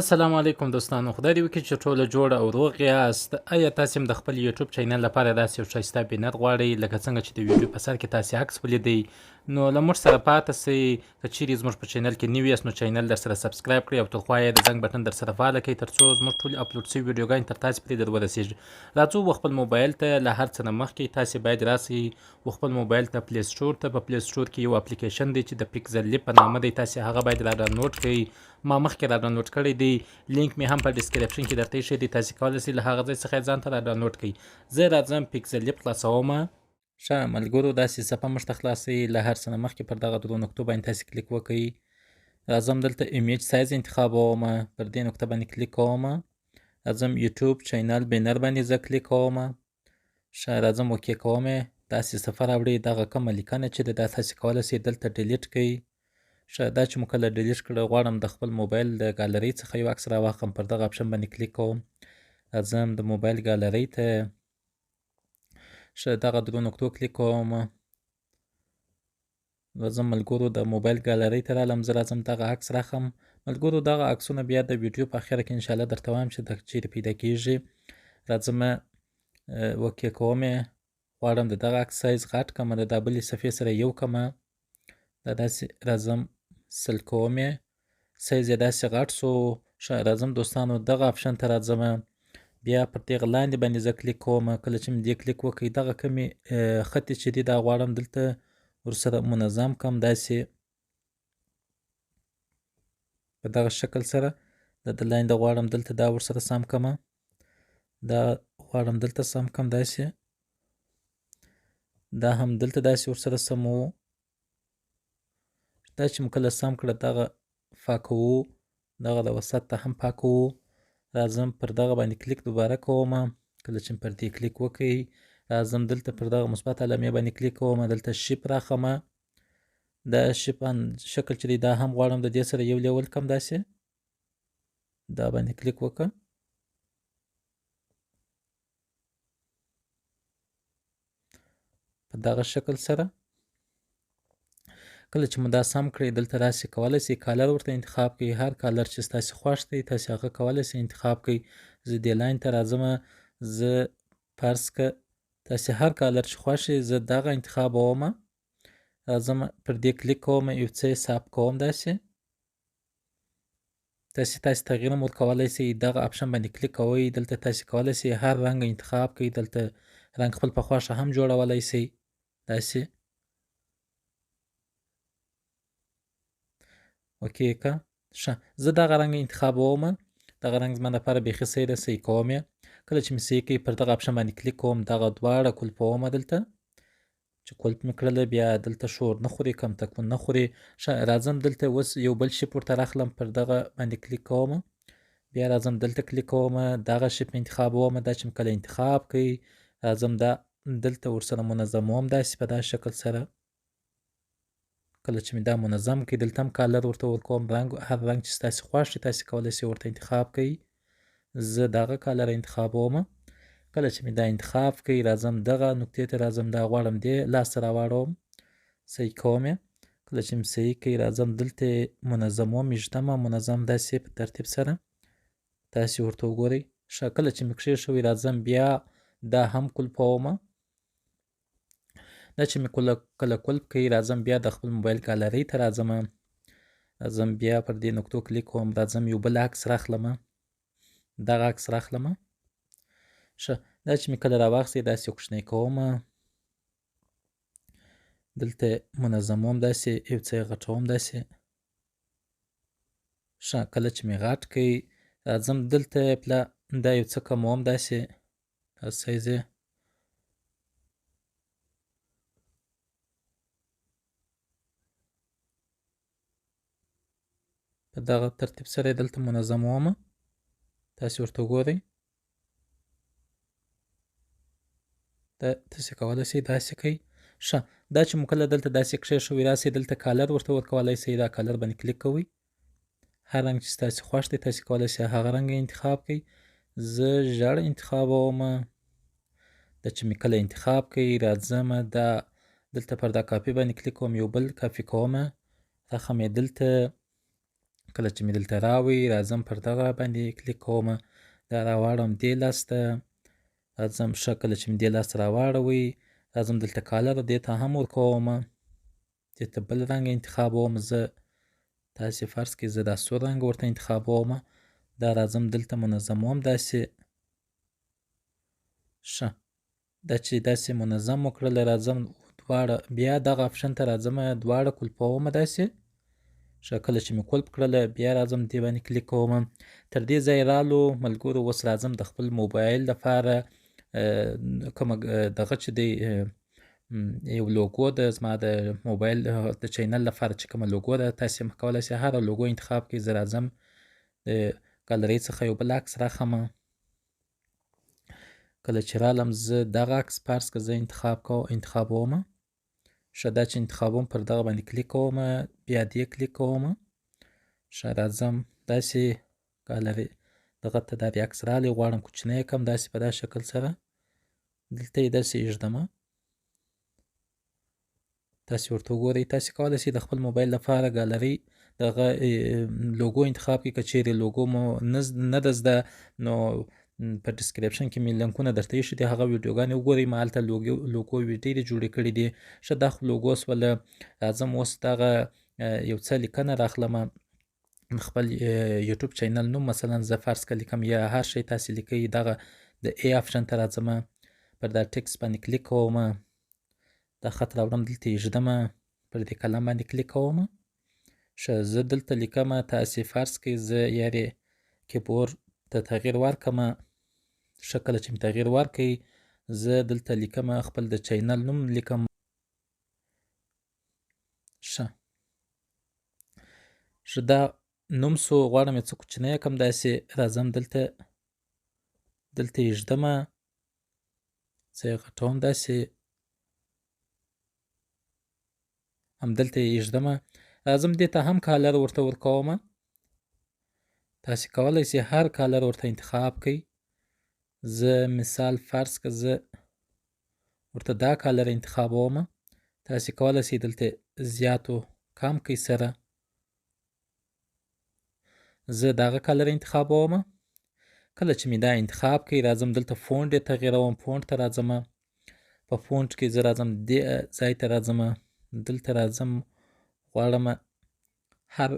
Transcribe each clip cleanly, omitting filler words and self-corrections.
السلام علیکم دوستانو، خدای دې وکړي چې ټوله جوړه او روغ یاست. آیا تاسې هم د خپل یوټیوب چینل لپاره داسې یو ښایسته بینر غواړئ لکه څنګه چې د ویډیو په سر کې تاسې عکس ولیدئ؟ نو له موږ سره پاتې سئ. که چیرې زموږ په چینل کې نوي یاست نو چینل در سره سبسکرایب کړئ او تر خوا یې د زنګ بټن در سره فعاله کړئ تر څو زموږ ټولې اپلوډ شوي ویډیوګانې تر تاسې پورې در ورسیږي. راځو و خپل موبایل ته له هر څه نه مخکې تاسې باید راسئ و خپل موبایل ته پلی سټور ته. په پلی سټور کې یو اپلیکیشن دی چې د پیکزل لیپ په نامه دی. تاسې هغه باید را ډاونلوډ کړئ. ما مخکې را ډاونلوډ کړی دی، لینک مې هم په ډسکرپشن کې درته ایښی دی. تاسې کولی شئ له هغه ځای څخه یې ځان ته را ډاونلوډ کړئ. زه راځم پیکزل لیپ خلاصومه. ښه ملګرو، داسې صفحه موږ ته خلاصوي. له هر څه نه مخکې پر دغه درو نقطو باندې تاسې کلیک وکړئ. راځم دلته ایمیج سایز انتخابومه، پر دې نقطه باندې کلیک کومه. راځم یوټیوب چینل بینر باندې زه کلیک کومه. ښه راځم اوکې کوم یې. داسې صفحه راوړئ. دغه کومه لیکنه چې ده دا تاسې کولی شئ دلته ډیلیټ کړئ. ښه دا چې مو کله ډیلیټ کړه غواړم د خپل موبایل د ګالرۍ څخه یو عکس راواخلم. پر دغه اپشن باندې کلیک کوم. راځم د موبایل ګالرۍ ته. ښه دغه درو نقطو کلیک کوم. راځم ملګرو د موبایل ګالرۍ ته رالم. زه راځم دغه عکس راخلم. ملګرو دغه عکسونه بیا د ویډیو په اخره کې انشاءالله درته وایم چې د چیرې پیدا کیږي. راځم اوکې کوم یې. غواړم د دغه عکس سایز غټ کړمه، د دا بلې صفحې سره یو کړمه. دا داسې راځم سل کوم یې. سایز یې داسې غټ سو. ښه راځم دوستانو دغه اپشن ته راځم. بیا پر دغه لاندې باندې زه کلیک کوم. کله چې مې دې کلیک وکړئ دغه کمې خطې چې دي دا غواړم دلته ورسره منظم کړم. داسې په دغه شکل سره د لاندې غواړم دلته دا ورسره سم کړم. دا غواړم دلته سم کړم. داسې دا هم دلته داسې ورسره سمو. دا چې مو کله سم کړه دغه پاکوو. دغه د وسط ته هم پاکوو. راځم پر دغه باندې کلیک دوباره کوم. کله چې پر دې کلیک وکړئ راځم دلته پر دغه مثبت علامې باندې کلیک کوم. دلته شیپ راخمه. دا شیپ شکل چې دی دا هم غواړم د دې سره یو لیول کم. داسې دا باندې کلیک وکړه. په دغه شکل سره کله چې مو دا سم کړئ دلته راسئ کولی شئ کالر ورته انتخاب کړئ. هر کالر چې ستاسې خوښ دی تاسې هغه کولی شئ انتخاب کړئ. زه دې لاین ته راځم. زه فرض که تاسې هر کالر چې خوښ یې زه دغه انتخابومه. راځم پر دې کلیک کوم. یو څه یې ساب کوم. داسې تاسې تغییر هم ورکولی شئ. دغه اپشن باندې کلیک کوئ. دلته تاسې کولی شئ هر رنګ انتخاب کړئ. دلته رنګ خپل په خوښه هم جوړولی شئ. داسې اوکې که. ښه زه دغه رنګ انتخابومه. دغه رنګ زما لپاره بیخي صحیح ده. صحیح کوم یې. کله چې مې صحیح کړئ پر دغه اپشن باندې کلیک کوم. دغه دواړه کلپومه. دلته چې کلپ مې کړله بیا دلته شور نه خوري، کم تکون نه خوري. ښه راځم دلته اوس یو بل شیپ ورته راخلم. پر دغه باندې کلیک کوم. بیا راځم دلته کلیک کوم. دغه شیپ مې انتخابومه. دا چې مې کله انتخاب کړئ راځم دا دلته ورسره منظموم. داسې په داسې شکل سره کله چې مې دا منظم کړئ دلته هم کالر ورته ورکوم. رنګ هر رنګ چې ستاسې خوښ وي تاسې کولی شئ ورته انتخاب کړئ. زه دغه کالر انتخابومه. کله چې مې دا انتخاب کړئ راځم دغه نقطې ته راځم. دا غواړم دې لاسته راواړوم. صحیح کوم یې. کله چې مې صحیح کړئ راځم دلته منظموم. ویږدمه منظم داسې په ترتیب سره تاسې ورته وګورئ. ښه کله چې مې کښېښوئ راځم بیا دا هم کلپومه. دا چې مې کله کلپ کوي راځم بیا د خپل موبایل ګالرۍ ته راځم. راځم بیا پر دې نقطو کلیک کوم. راځم یو بل عکس راخلمه. دغه عکس راخلمه. ښه دا چې مې کله راواخیستې داسې یو کوچنی کومه. دلته منظموم. داسې یو څه یې غټوم. داسې ښه کله چې مې غټ کړئ راځم دلته دا یو څه کموم. داسې سایز یې په دغه ترتیب سره یې دلته منظمومه. تاسې ورته وګورئ. دا تاسې کولی شئ داسې کوئ. ښه دا چې مو کله دلته داسې کښېښوئ راسئ دلته کالر ورته ورکولی شئ. دا کالر باندې کلیک کوئ. هر رنګ چې ستاسې خوښ دی تاسې کولی شئ هغه رنګ انتخاب کړئ. زه ژړ انتخابومه. دا چې مې کله انتخاب کړئ راځم دا دلته پر دا کاپي باندې کلیک کوم. یو بل کاپي کومه. راخم یې دلته کله چې مې دلته راوړي راځم پر دغه باندې کلیک کوم، دا راواړم دې لاس ته، راځم ښه کله چې مې دې لاس ته راواړوي راځم دلته کالر دې ته هم ورکوم، دې ته بل رنګ انتخابوم زه، تاسې فرض کړئ زه دا سور رنګ ورته انتخابوم، دا راځم دلته منظموم داسې ښه، دا چې داسې منظم مو کړله راځم دواړه بیا دغه آپشن ته راځم دواړه کلپوم داسې ښه، کله چې مې کلپ کړله بیا راځم دې باندې کلیک کوم. تر دې ځایه رالو ملګرو، اوس راځم د خپل موبایل لپاره کومه دغه چې دی یو لوګو ده زما د موبایل د چینل لپاره چې کومه لوګو ده، تاسې هم کولی شئ هره لوګو انتخاب کړئ. زه راځم د ګالرۍ څخه یو بل عکس راخلم، کله چې رالم زه دغه عکس فرض که زه انتخابوم ښه، دا چې انتخابوم پر دغه باندې کلیک کوم، بیا دې کلیک کوم ښه، راځم داسې ګالرۍ دغه ته دا دې عکس رالی غواړم کوچنی یې کړم داسې په دا شکل سره دلته یې داسې ایږدمه، تاسې ورته وګورئ. تاسې کولی شئ د خپل موبایل لپاره ګالرۍ دغه لوګو انتخاب کړئ، که چیرې لوګو مو نه ده زده نو په ډسکریپشن کې مې لینکونه درته ایښي دي، هغه ویډیوګانې وګورئ، ما هلته لوګوې ډېرې جوړې کړي دي ښه. دا خو لوګو شوله، راځم اوس دغه یو څه لیکنه راخلمه، خپل یوټیوب چینل نوم مثلا زه فرض که لیکم یا هر شی تاسې لیکئ، دغه د ای آپشن ته راځم، پر دا ټکس باندې کلیک کوم، دا خط راوړم دلته ایږدمه، پر دې قلم باندې کلیک کوم ښه، زه دلته لیکم، تاسې فرض کړئ زه یارې کیبورډ ته تغییر ورکړم ښه، کله چې مې تغییر ورکړئ زه دلته لیکم خپل د چینل نوم لیکم ښه، دا نوم سو، غواړم یو څه کوچنی یې کړم داسې راځم دلته ایږدمه، زه یې غټوم داسې همدلته یې ایږدمه، راځم دې ته هم کالر ورته ورکوم، تاسې کولی شئ هر کالر ورته انتخاب کړئ. زه مثال فرض که زه ورته دا کالر انتخابوم، تاسې کولی شئ دلته زیات و کم کړئ سره، زه دغه کالر انتخابوم، کله چې مې دا انتخاب کړئ راځم دلته فونټ یې تغییروم، فونټ ته راځم، په فونټ کې زه راځم دې ځای ته راځم، دلته راځم غواړم هر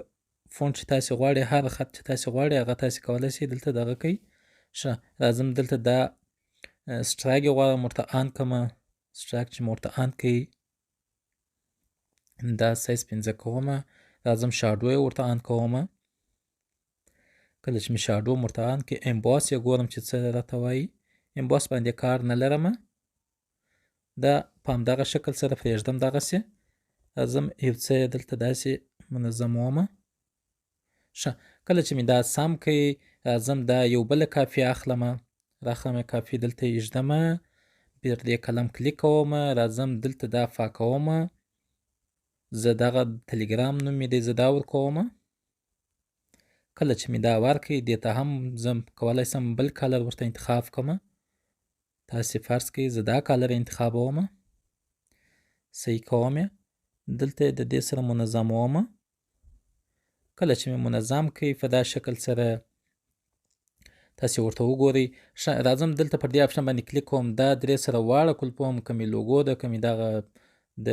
فونټ چې تاسې غواړئ، هر خط چې تاسې غواړئ هغه تاسې کولی شئ دلته دغه کړئ ښه، راځم دلته دا سټرایک یې غواړم ورته آن کړم، سټرایک چې مې ورته آن کړئ دا سایز 15 کوم، راځم شاډو یې ورته آن کوم، کله چې مې شاډو ورته آن کړي امباس یې ګورم چې څه راته وایي، امباس باندې کار نه لرم، دا په همدغه شکل سره پرېږدم دغسې، راځم یو څه یې دلته داسې منظموم ښه، کله چې مې دا سم کړي راځم دا یو بله کاپي اخلم، راخلم کاپي دلته ایږدم، پر دې قلم کلیک کوم، راځم دلته دا پاکوم، زه دغه تلیګرام نوم مې دی زه دا ورکوم، کله چې مې دا ورکړي دې ته هم زه کولی شم بل کالر ورته انتخاب کړم، تاسې فرض کړئ زه دا کالر انتخابوم، صحیح کوم یې دلته د دې سره منظموم، کله چې مې منظم کړئ په دا شکل سره تاسې ورته وګورئ ښه، راځم دلته پر دې آپشن باندې کلیک کوم، دا درې سره واړه کلپوم، که مې لوګو ده که مې دغه د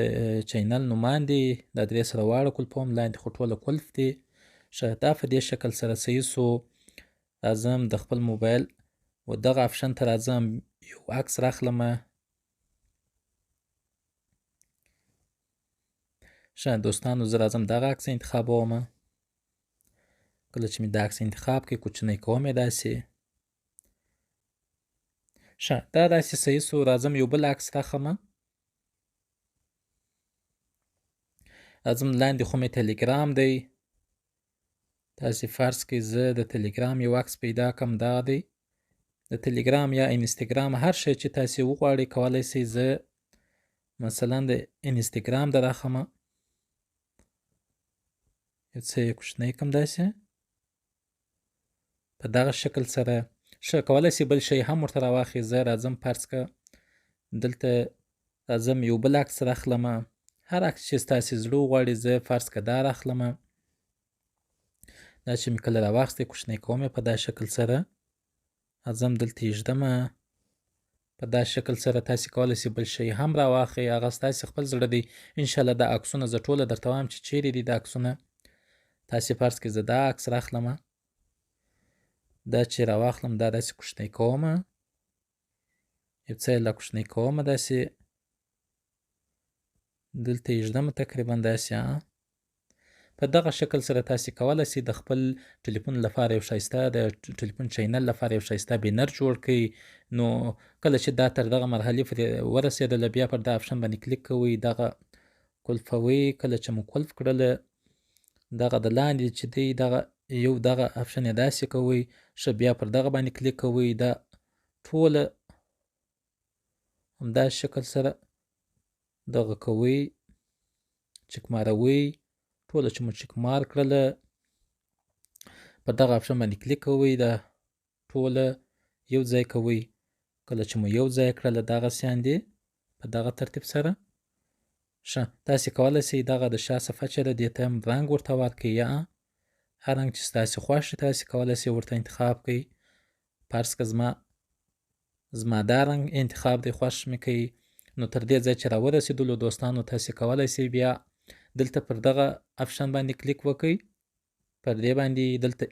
چینل نومان دي دا درې سره واړه کلپوم، لاندې خو ټوله کلف دي ښه، دا په دې شکل سره صحیح سو. راځم د خپل موبایل و دغه آپشن ته راځم یو عکس راخلم ښه، دوستانو زه راځم دغه عکس انتخابوم، کله چې مې دا عکس انتخاب کړئ کوچنی کوم یې داسې ښه، دا داسې صحیح سو، راځم یو بل عکس راخلم، راځم لاندې خو مې تلیګرام دی، تاسې فرض کړئ زه د تلیګرام یو عکس پیدا کړم، دا دی د تلیګرام یا انستګرام هر شی چې تاسې وغواړئ کولی شئ، زه مثلا د انستګرام د راخلم، یو څه یې کوچنی کړم داسې په دغه شکل سره ښه، کولی شئ بل شی هم ورته راواخلئ، زه راځم فرض که دلته راځم یو بل عکس راخلم، هر عکس چې ستاسې زړه وغواړي، زه فرض که دا راخلم، دا چې مې کله راواخیستی کوچنی کوم یې په دا شکل سره ځم دلته یې ږدمه. په دا شکل سره تاسې کولی سئ بل شی هم راواخلئ، هغه ستاسې خپل زړه دی. انشاءالله دا عکسونه زه ټوله درته وایم چې چیرې دي دا عکسونه. تاسې فرض کړئ زه دا عکس راخلمه، دا چې راواخلم دا داسې کوچنی کومه، یو څه یې لا کوچنی کومه داسې دلته یې ږدمه تقریبا داسې په دغه شکل سره تاسې کولی سئ د خپل ټلیفون لپاره یو ښایسته د ټلیفون چینل لپاره یو ښایسته بینر جوړ کړئ. نو کله چې دا تر دغه مرحلې پورې ورسېدله بیا پر دا آپشن باندې کلیک کوئ، دغه قلفوئ. کله چې مو قلف کړله دغه د لاندې چې دی دغه یو دغه آپشن یې داسې کوئ، ښه بیا پر دغه باندې کلیک کوئ، دا ټوله همدا شکل سره دغه کوئ، چک ماروئ. ټوله چې مو چک مار کړله پر دغه آپشن باندې کلیک کوئ، دا ټوله یو ځای کوئ. کله چې مو یو ځای کړله دغسې اندې په دغه ترتیب سره ښه تاسې کولی سئ دغه د شا صفحه چې ده دې ته هم رنګ ورته ورکړئ، یا هر رنګ چې ستاسې خوښ وي تاسې کولی سئ ورته انتخاب کړئ. فرض کړه زما دا رنګ انتخاب دی، خوښ مې کوي. نو تر دې ځایه چې راورسېدلو دوستانو تاسې کولی سئ بیا دلته پر دغه آپشن باندې کلیک وکړئ، پر دې باندې دلته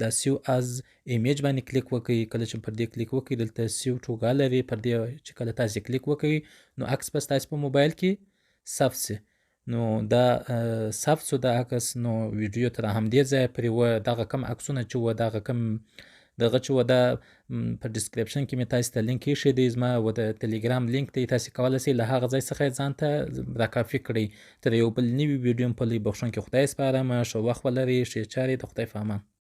دا سیو از ایمیج باندې کلیک وکړئ. کله چې پر دې کلیک وکړئ دلته سیو ټو ګالري پر دې چې کله تاسې کلیک وکړئ نو عکس به ستاسې په موبایل کې ثبت سي. نو دا ثبت سو دا عکس، نو ویډیو تر همدې ځایه پورې وه. دغه کم عکسونه چې وه دغه کم دغه چې وه دا په ډسکریپشن کې مې تاسې ته لینک ایښی دی، زما و د ټلیګرام لینک دی. تاسې کولی سئ له هغه ځای څخه یې ځان ته راکاپي کړئ. تر یو بل نوي ویډیو پورې بخښونکی خدای سپارم. ښه وخت ولرئ، ښې چارې، د خدای په امان.